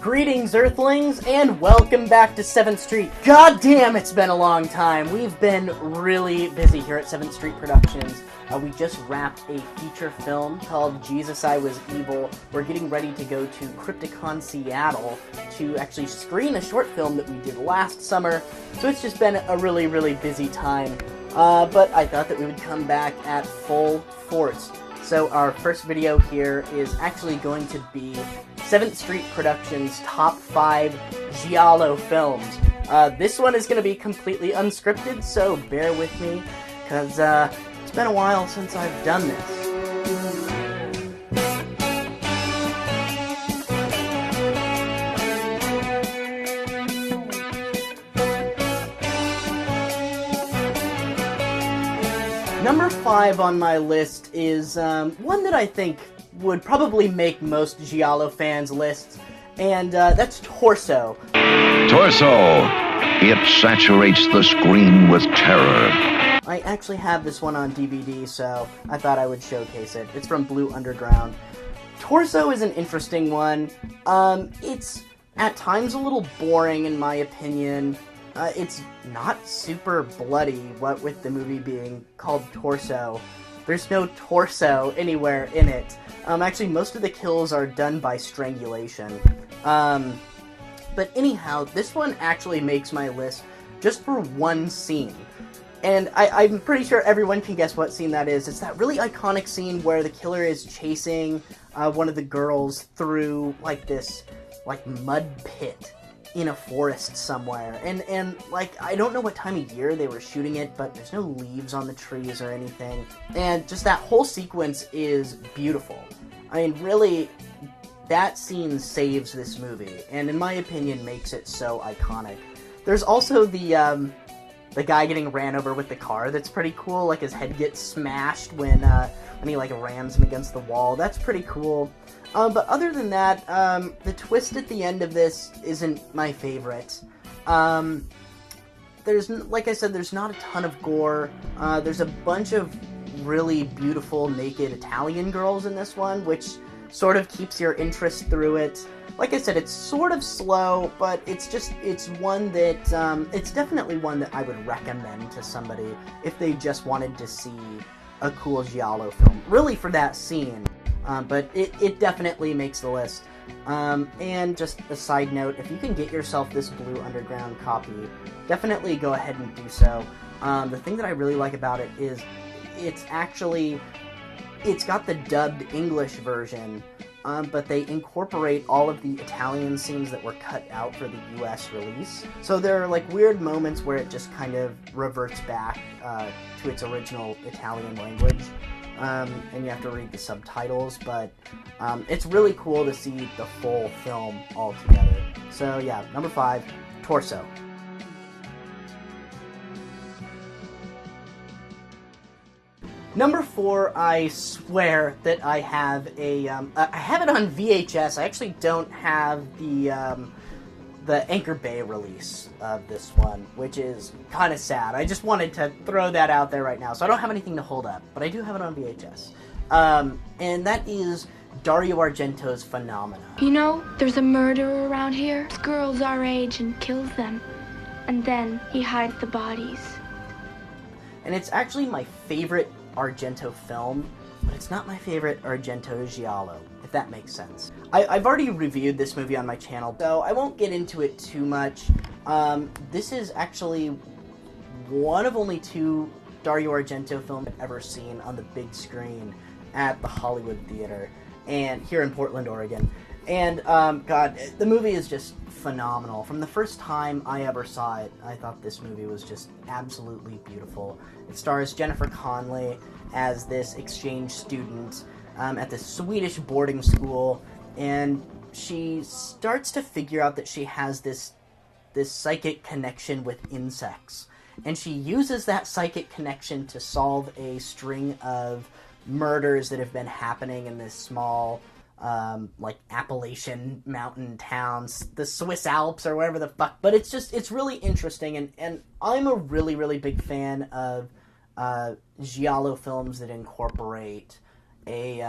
Greetings, Earthlings, and welcome back to 7th Street. God damn, it's been a long time. We've been really busy here at 7th Street Productions. We just wrapped a feature film called Jesus, I Was Evil. We're getting ready to go to Crypticon Seattle to actually screen a short film that we did last summer. So it's just been a really busy time. But I thought that we would come back at full force. So our first video here is actually going to be 7th Street Productions' top 5 Giallo films. This one is going to be completely unscripted, so bear with me, because it's been a while since I've done this. Number 5 on my list is one that I think would probably make most Giallo fans' lists, and that's Torso. Torso! It saturates the screen with terror. I actually have this one on DVD, so I thought I would showcase it. It's from Blue Underground. Torso is an interesting one. It's at times a little boring in my opinion. It's not super bloody, what with the movie being called Torso. There's no torso anywhere in it. Actually, most of the kills are done by strangulation. But anyhow, this one actually makes my list just for one scene. And I'm pretty sure everyone can guess what scene that is. It's that really iconic scene where the killer is chasing one of the girls through, this mud pit in a forest somewhere, and I don't know what time of year they were shooting it, but there's no leaves on the trees or anything, and just that whole sequence is beautiful. I mean, really, that scene saves this movie, and in my opinion makes it so iconic. There's also the guy getting ran over with the car that's pretty cool, his head gets smashed when he rams him against the wall. That's pretty cool. But other than that, the twist at the end of this isn't my favorite. There's, like I said, there's not a ton of gore. There's a bunch of really beautiful naked Italian girls in this one, which sort of keeps your interest through it. Like I said, it's sort of slow, but it's one that, it's definitely one that I would recommend to somebody if they just wanted to see a cool Giallo film, really for that scene. But it definitely makes the list. And just a side note, if you can get yourself this Blue Underground copy, definitely go ahead and do so. The thing that I really like about it is it's got the dubbed English version, but they incorporate all of the Italian scenes that were cut out for the US release. So there are weird moments where it just kind of reverts back to its original Italian language. And you have to read the subtitles, but it's really cool to see the full film all together. So yeah, number 5, Torso. Number 4, I swear that I have I have it on VHS. I actually don't have the Anchor Bay release of this one, which is kind of sad. I just wanted to throw that out there right now. So I don't have anything to hold up, but I do have it on VHS. And that is Dario Argento's Phenomena. You know, there's a murderer around here. This girl's our age and kills them. And then he hides the bodies. And it's actually my favorite Argento film, but it's not my favorite Argento Giallo, if that makes sense. I've already reviewed this movie on my channel, so I won't get into it too much. This is actually one of only 2 Dario Argento films I've ever seen on the big screen at the Hollywood Theater, and here in Portland, Oregon. And, God, the movie is just phenomenal. From the first time I ever saw it, I thought this movie was just absolutely beautiful. It stars Jennifer Connelly as this exchange student at this Swedish boarding school, and she starts to figure out that she has this psychic connection with insects. And she uses that psychic connection to solve a string of murders that have been happening in this small Appalachian mountain towns, the Swiss Alps or wherever the fuck. But it's really interesting, and I'm a really big fan of Giallo films that incorporate a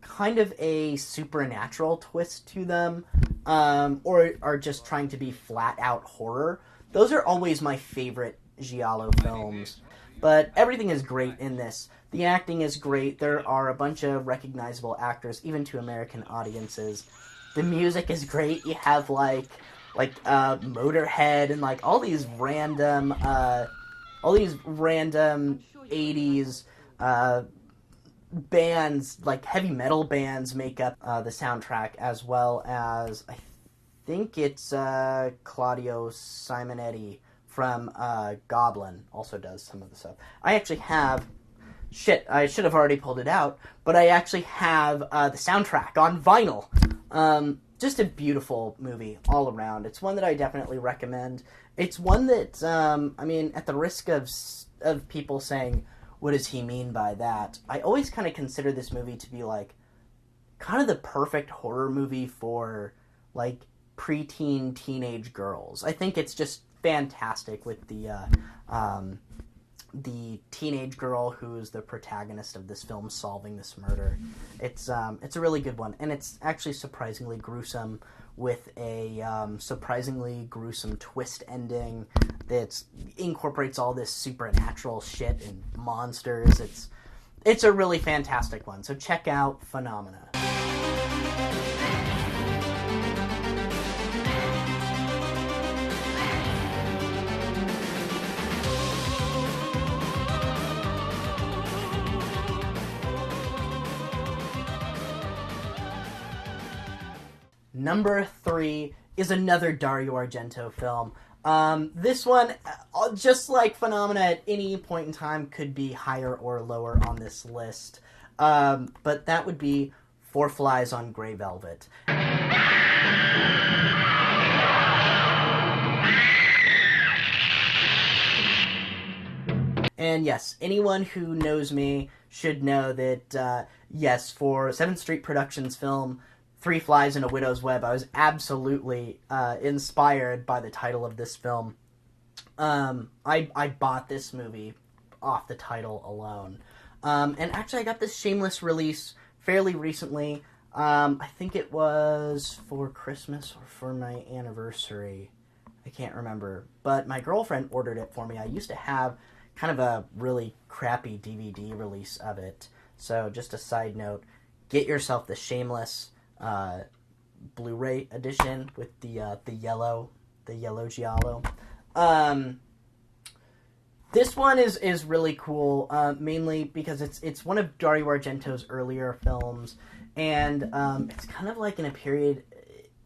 kind of a supernatural twist to them. or are just trying to be flat-out horror, those are always my favorite Giallo films. But everything is great in this. The acting is great. There are a bunch of recognizable actors, even to American audiences. The music is great. You have, like Motorhead and, like, all these random 80s, bands, like heavy metal bands, make up the soundtrack, as well as I think it's Claudio Simonetti from Goblin also does some of the stuff. I actually have I should have already pulled it out, but I actually have the soundtrack on vinyl. Just a beautiful movie all around. It's one that I definitely recommend. It's one that at the risk of people saying, what does he mean by that? I always kind of consider this movie to be like kind of the perfect horror movie for like preteen teenage girls. I think it's just fantastic with the teenage girl who's the protagonist of this film solving this murder. It's a really good one, and it's actually surprisingly gruesome, with a surprisingly gruesome twist ending that incorporates all this supernatural shit and monsters. It's a really fantastic one, so check out Phenomena. Number 3 is another Dario Argento film. This one, just like Phenomena, at any point in time could be higher or lower on this list. But that would be Four Flies on Grey Velvet. And yes, anyone who knows me should know that, yes, for 7th Street Productions film Three Flies in a Widow's Web, I was absolutely inspired by the title of this film. I bought this movie off the title alone. And actually I got this shameless release fairly recently. I think it was for Christmas or for my anniversary. I can't remember. But my girlfriend ordered it for me. I used to have kind of a really crappy DVD release of it. So just a side note, get yourself the shameless Blu-ray edition with the yellow Giallo. This one is really cool, mainly because it's one of Dario Argento's earlier films, and it's kind of like in a period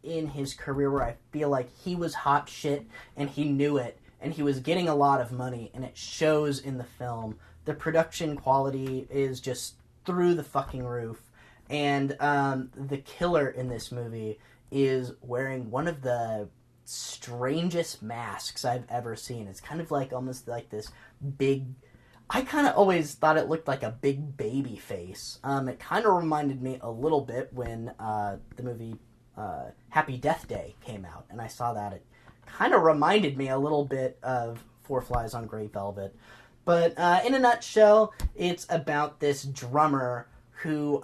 in his career where I feel like he was hot shit and he knew it, and he was getting a lot of money, and it shows in the film. The production quality is just through the fucking roof. And the killer in this movie is wearing one of the strangest masks I've ever seen. It's kind of like almost like this big... I kind of always thought it looked like a big baby face. It kind of reminded me a little bit when the movie Happy Death Day came out. And I saw that. It kind of reminded me a little bit of Four Flies on Grey Velvet. But in a nutshell, it's about this drummer who,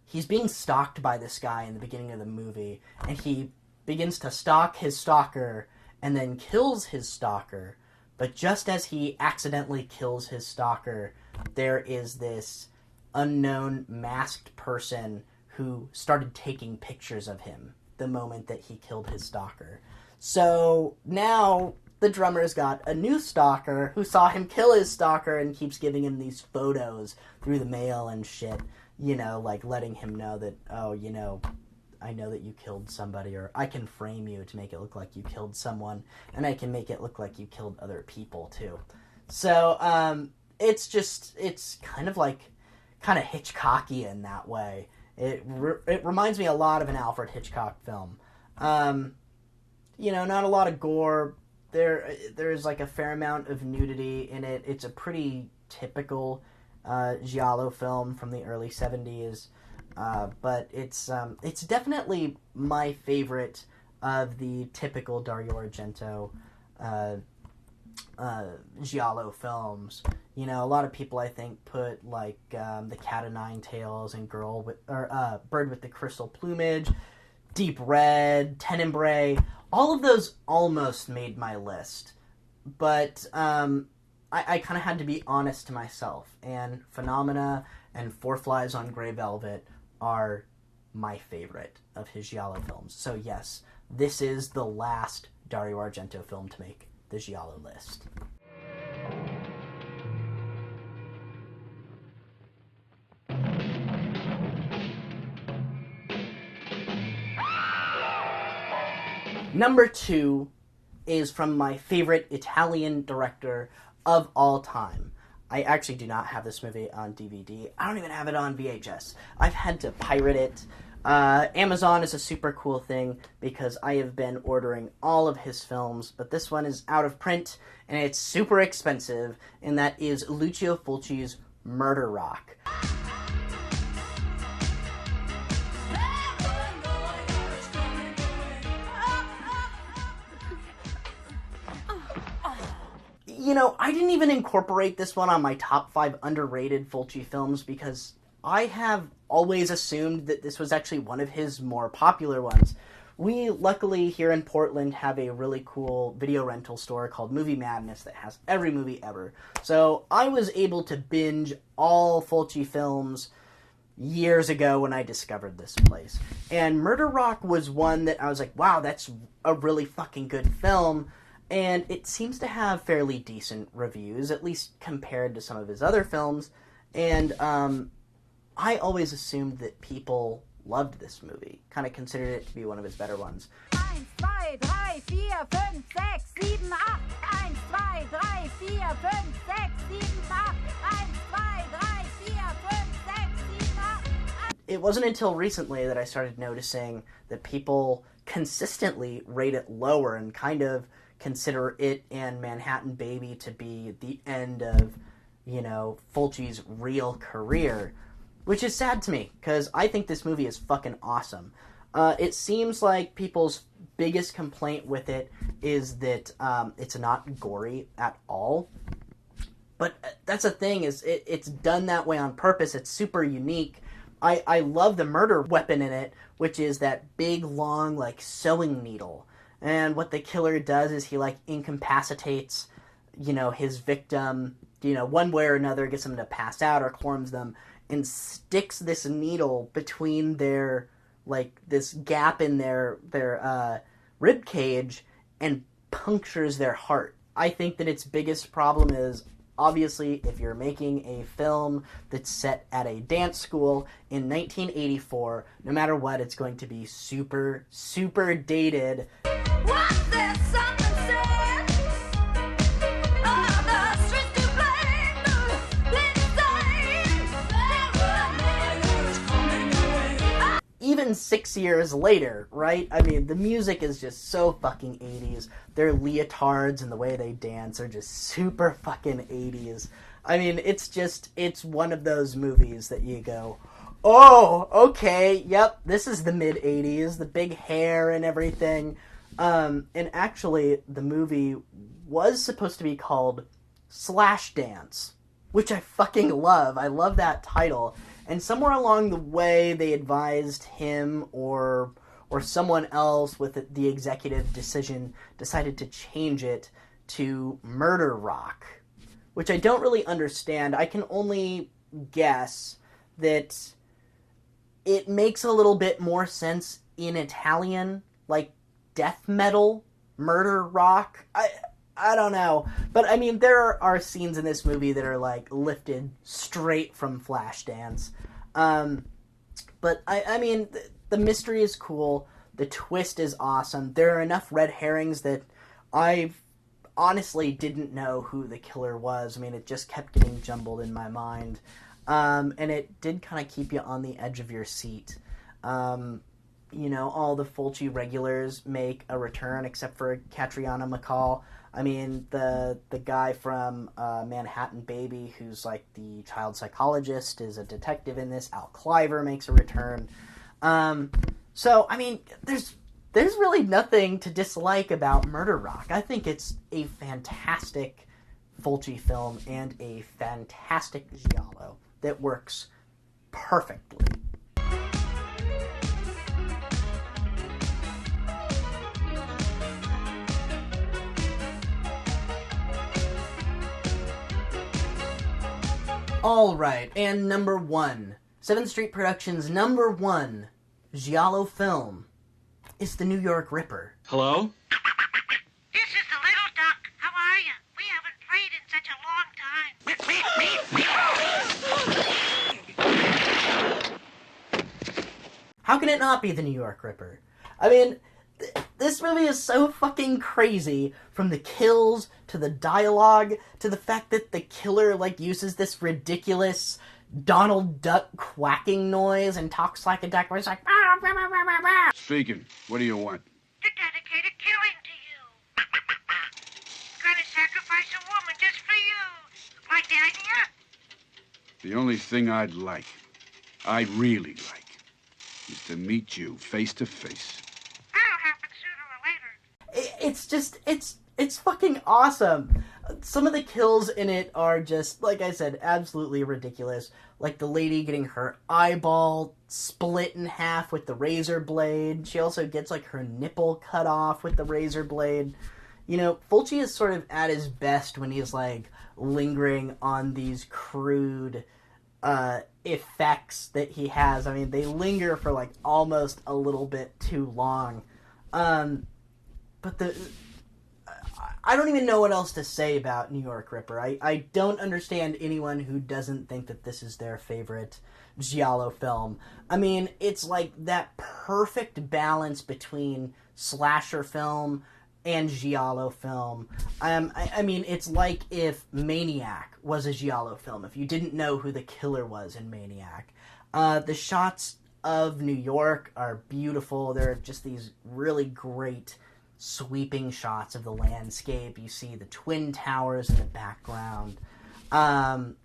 he's being stalked by this guy in the beginning of the movie, and he begins to stalk his stalker, and then kills his stalker. But just as he accidentally kills his stalker, there is this unknown masked person who started taking pictures of him the moment that he killed his stalker. So now the drummer's got a new stalker who saw him kill his stalker and keeps giving him these photos through the mail and shit, you know, like letting him know that, oh, you know, I know that you killed somebody, or I can frame you to make it look like you killed someone, and I can make it look like you killed other people too. So it's kind of Hitchcocky in that way. It reminds me a lot of an Alfred Hitchcock film. You know, not a lot of gore. There's like a fair amount of nudity in it. It's a pretty typical Giallo film from the early 70s. But it's definitely my favorite of the typical Dario Argento Giallo films. You know, a lot of people, I think, put like The Cat o' Nine Tails and Bird with the Crystal Plumage Deep Red, Tenebrae, all of those almost made my list. But I kind of had to be honest to myself, and Phenomena and Four Flies on Grey Velvet are my favorite of his Giallo films. So yes, this is the last Dario Argento film to make the Giallo list. Number 2 is from my favorite Italian director of all time. I actually do not have this movie on DVD. I don't even have it on VHS. I've had to pirate it. Amazon is a super cool thing because I have been ordering all of his films, but this one is out of print and it's super expensive, and that is Lucio Fulci's Murder Rock. You know, I didn't even incorporate this one on my top 5 underrated Fulci films because I have always assumed that this was actually one of his more popular ones. We, luckily, here in Portland have a really cool video rental store called Movie Madness that has every movie ever. So I was able to binge all Fulci films years ago when I discovered this place. And Murder Rock was one that I was like, wow, that's a really fucking good film. And it seems to have fairly decent reviews, at least compared to some of his other films. And I always assumed that people loved this movie, kind of considered it to be one of his better ones. 1, 2, 3, 4, 5, 6, 7, 8. 1, 2, 3, 4, 5, 6, 7, 8. 1, 2, 3, 4, 5, 6, 7, 8. It wasn't until recently that I started noticing that people consistently rate it lower and kind of consider it and Manhattan Baby to be the end of, you know, Fulci's real career, which is sad to me, because I think this movie is fucking awesome. It seems like people's biggest complaint with it is that it's not gory at all. But that's the thing, is it's done that way on purpose. It's super unique. I love the murder weapon in it, which is that big, long, like, sewing needle. And what the killer does is he, like, incapacitates, you know, his victim, you know, one way or another, gets them to pass out or corns them, and sticks this needle between their, like, this gap in their rib cage and punctures their heart. I think that its biggest problem is, obviously, if you're making a film that's set at a dance school in 1984, no matter what, it's going to be super, super dated. What's that something said? Oh, the streets to blame. Even 6 years later, right? I mean, the music is just so fucking 80s. Their leotards and the way they dance are just super fucking 80s. I mean, it's one of those movies that you go, oh, okay, yep, this is the mid-80s, the big hair and everything. And actually, the movie was supposed to be called Slashdance, which I fucking love. I love that title. And somewhere along the way, they advised him or someone else with the executive decision decided to change it to Murder Rock, which I don't really understand. I can only guess that it makes a little bit more sense in Italian, like death metal, murder rock. I don't know. But, I mean, there are scenes in this movie that are, like, lifted straight from Flashdance. But, I mean, the mystery is cool. The twist is awesome. There are enough red herrings that I honestly didn't know who the killer was. I mean, it just kept getting jumbled in my mind. And it did kind of keep you on the edge of your seat. You know, all the Fulci regulars make a return except for Catriona McCall. I mean, the guy from Manhattan Baby, who's like the child psychologist, is a detective in this. Al Cliver makes a return. So, I mean, there's really nothing to dislike about Murder Rock. I think it's a fantastic Fulci film and a fantastic giallo that works perfectly. Alright, and number 1. 7th Street Productions' number 1 Giallo film is The New York Ripper. Hello? This is the little duck. How are you? We haven't played in such a long time. How can it not be The New York Ripper? I mean, this movie is so fucking crazy, from the kills, to the dialogue, to the fact that the killer, uses this ridiculous Donald Duck quacking noise and talks like a duck, where he's like, bah, bah, bah, bah, bah, bah. Speaking. What do you want? To dedicate a killing to you. Gonna sacrifice a woman just for you. Like the idea? The only thing I'd really like, is to meet you face to face. That'll happen sooner or later. It's fucking awesome. Some of the kills in it are just, like I said, absolutely ridiculous. Like the lady getting her eyeball split in half with the razor blade. She also gets, her nipple cut off with the razor blade. You know, Fulci is sort of at his best when he's, lingering on these crude effects that he has. I mean, they linger for, almost a little bit too long. But I don't even know what else to say about New York Ripper. I don't understand anyone who doesn't think that this is their favorite Giallo film. I mean, it's that perfect balance between slasher film and Giallo film. I mean, it's like if Maniac was a Giallo film, if you didn't know who the killer was in Maniac. The shots of New York are beautiful. They're just these really great sweeping shots of the landscape. You see the Twin Towers in the background. The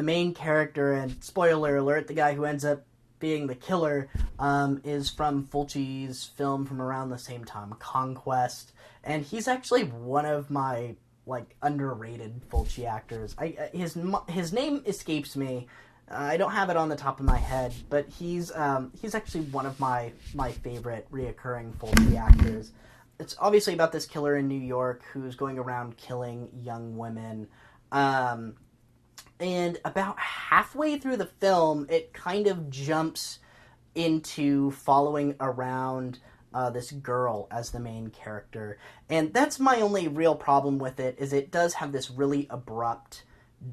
main character, and spoiler alert, the guy who ends up being the killer, is from Fulci's film from around the same time, Conquest, and he's actually one of my underrated Fulci actors. His name escapes me. I don't have it on the top of my head, but he's actually one of my favorite reoccurring Fulci actors. It's obviously about this killer in New York who's going around killing young women. And about halfway through the film, it kind of jumps into following around this girl as the main character. And that's my only real problem with it, is it does have this really abrupt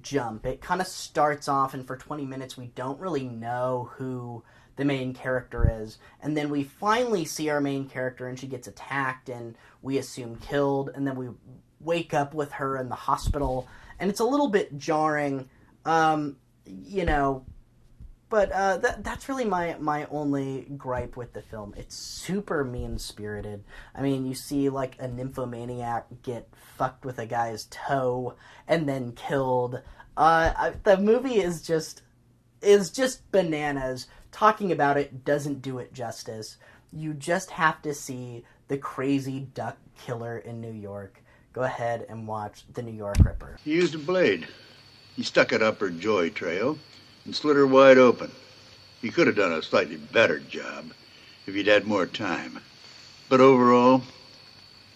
jump. It kind of starts off, and for 20 minutes we don't really know who the main character is, and then we finally see our main character and she gets attacked and we assume killed, and then we wake up with her in the hospital, and it's a little bit jarring, but that's really my only gripe with the film. It's super mean-spirited. I mean, you see a nymphomaniac get fucked with a guy's toe and then killed. The movie is just bananas. Talking about it doesn't do it justice. You just have to see the crazy duck killer in New York. Go ahead and watch The New York Ripper. He used a blade. He stuck it up her joy trail and slit her wide open. He could have done a slightly better job if he'd had more time. But overall,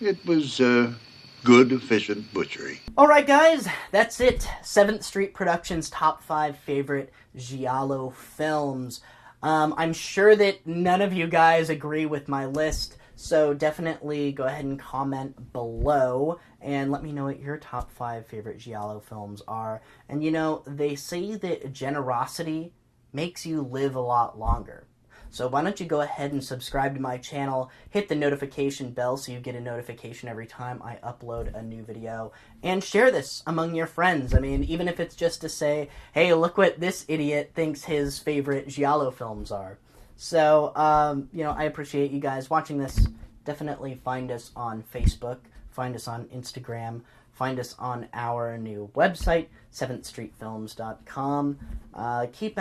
it was good, efficient butchery. Alright guys, that's it. 7th Street Productions' top 5 favorite Giallo films. I'm sure that none of you guys agree with my list, so definitely go ahead and comment below and let me know what your top 5 favorite Giallo films are. And they say that generosity makes you live a lot longer. So why don't you go ahead and subscribe to my channel, hit the notification bell so you get a notification every time I upload a new video, and share this among your friends. I mean, even if it's just to say, hey, look what this idiot thinks his favorite Giallo films are. So, I appreciate you guys watching this. Definitely find us on Facebook, find us on Instagram, find us on our new website, 7thstreetfilms.com. Keep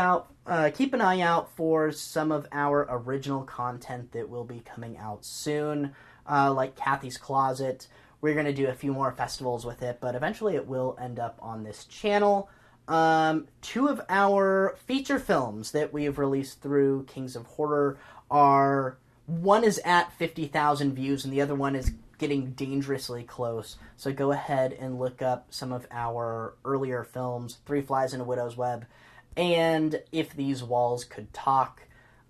an eye out for some of our original content that will be coming out soon, like Kathy's Closet. We're going to do a few more festivals with it, but eventually it will end up on this channel. 2 of our feature films that we have released through Kings of Horror are One is at 50,000 views, and the other one is getting dangerously close. So go ahead and look up some of our earlier films, Three Flies in a Widow's Web, and If These Walls Could Talk.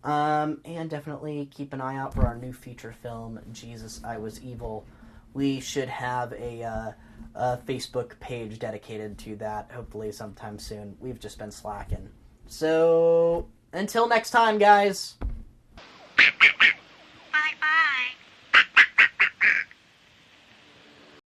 And definitely keep an eye out for our new feature film, Jesus, I Was Evil. We should have a Facebook page dedicated to that, hopefully sometime soon. We've just been slacking. So, until next time, guys.